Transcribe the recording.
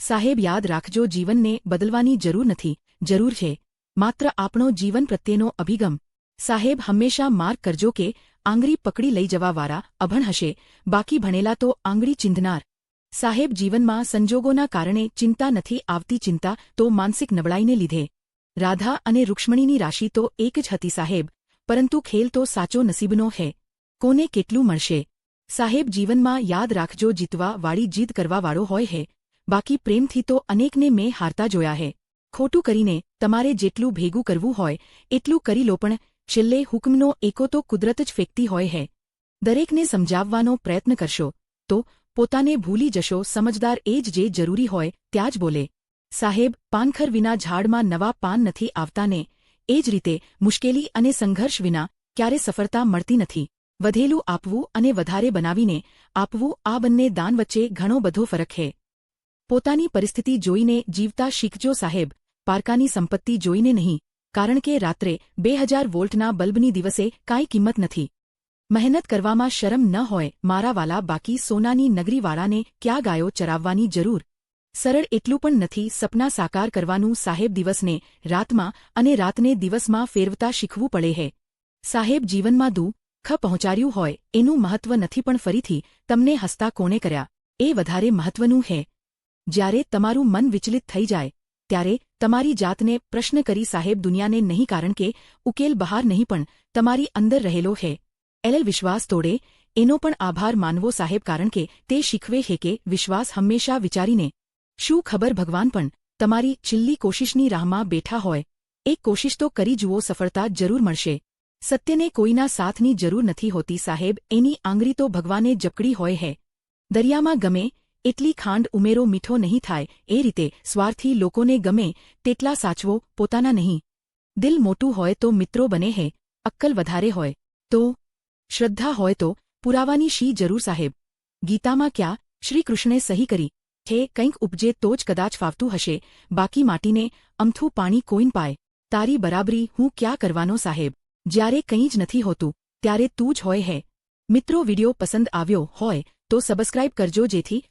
સાહેબ યાદ રાખજો, જીવનને બદલવાની જરૂર નથી, જરૂર છે માત્ર આપણો જીવન પ્રત્યેનો અભિગમ. સાહેબ હંમેશા માર્ક કરજો કે આંગળી પકડી લઈ જવાવાળા અભણ હશે, બાકી ભણેલા તો આંગળી ચીંધનાર. સાહેબ જીવનમાં સંજોગોના કારણે ચિંતા નથી આવતી, ચિંતા તો માનસિક નબળાઈને લીધે. રાધા અને રૂક્ષ્મણીની રાશિ તો એક જ હતી સાહેબ, પરંતુ ખેલ તો સાચો નસીબનો હે. કોને કેટલું મળશે? સાહેબ જીવનમાં યાદ રાખજો, જીતવા વાળી જીદ કરવાવાળો હોય હે, બાકી પ્રેમથી તો અનેકને મેં હારતા જોયા હે. ખોટું કરીને તમારે જેટલું ભેગું કરવું હોય એટલું કરી લો, પણ છેલ્લે હુકમનો એકો તો કુદરત જ ફેંકતી હોય હે. દરેકને સમજાવવાનો પ્રયત્ન કરશો તો પોતાને ભૂલી જશો. સમજદાર એ જ જે જરૂરી હોય ત્યાં જ બોલે. સાહેબ પાનખર વિના ઝાડમાં નવા પાન નથી આવતા ને એ જ રીતે મુશ્કેલી અને સંઘર્ષ વિના ક્યારે સફળતા મળતી નથી. વધેલું આપવું અને વધારે બનાવીને આપવું, આ બંને દાન વચ્ચે ઘણો બધો ફરક છે. પોતાની પરિસ્થિતિ જોઈને જીવતા શીખજો સાહેબ, પારકાની સંપત્તિ જોઈને નહીં, કારણ કે રાત્રે 2000 વોલ્ટના બલ્બની દિવસે કાંઈ કિંમત નથી. મહેનત કરવામાં શરમ ન હોય મારા વાલા, બાકી સોનાની નગરીવાળાને ક્યાં ગાયો ચરાવવાની જરૂર. સરળ એટલું પણ નથી સપના સાકાર કરવાનું સાહેબ, દિવસને રાતમાં અને રાતને દિવસમાં ફેરવતા શીખવું પડે હે. સાહેબ જીવનમાં દુઃખ પહોંચાડ્યું હોય એનું મહત્વ નથી, પણ ફરીથી તમને હસતા કોણે કર્યા એ વધારે મહત્વનું હે. જ્યારે તમારું મન વિચલિત થઈ જાય ત્યારે તમારી જાતને પ્રશ્ન કરી સાહેબ, દુનિયાને નહીં, કારણ કે ઉકેલ બહાર નહીં પણ તમારી અંદર રહેલો હે. વિશ્વાસ તોડે એનો પણ આભાર માનવો સાહેબ, કારણ કે તે શીખવે છે કે વિશ્વાસ હંમેશા વિચારીને. શું ખબર ભગવાન પણ તમારી છેલ્લી કોશિશની રાહમાં બેઠા હોય. એક કોશિશ તો કરી જુઓ, સફળતા જરૂર મળશે. સત્યને કોઈના સાથની જરૂર નથી હોતી સાહેબ, એની આંગળી તો ભગવાને જપકડી હોય હે. દરિયામાં ગમે એટલી ખાંડ ઉમેરો મીઠો નહીં થાય, એ રીતે સ્વાર્થી લોકોને ગમે તેટલા સાચવો, પોતાના નહીં. દિલ મોટું હોય તો મિત્રો બને હે, અક્કલ વધારે હોય તો, શ્રદ્ધા હોય તો પુરાવાની શી જરૂર સાહેબ. ગીતામાં ક્યાં શ્રી કૃષ્ણે સહી કરી છે, કંઈક ઉપજે તો જ કદાચ ફાવતું હશે, બાકી માટીને અમથું પાણી કોઈન પાય. તારી બરાબરી હું ક્યાં કરવાનો સાહેબ. જ્યારે કંઈ જ નથી હોતું ત્યારે તું જ હોય હે. મિત્રો વિડિયો પસંદ આવ્યો હોય તો સબસ્ક્રાઇબ કરજો, જેથી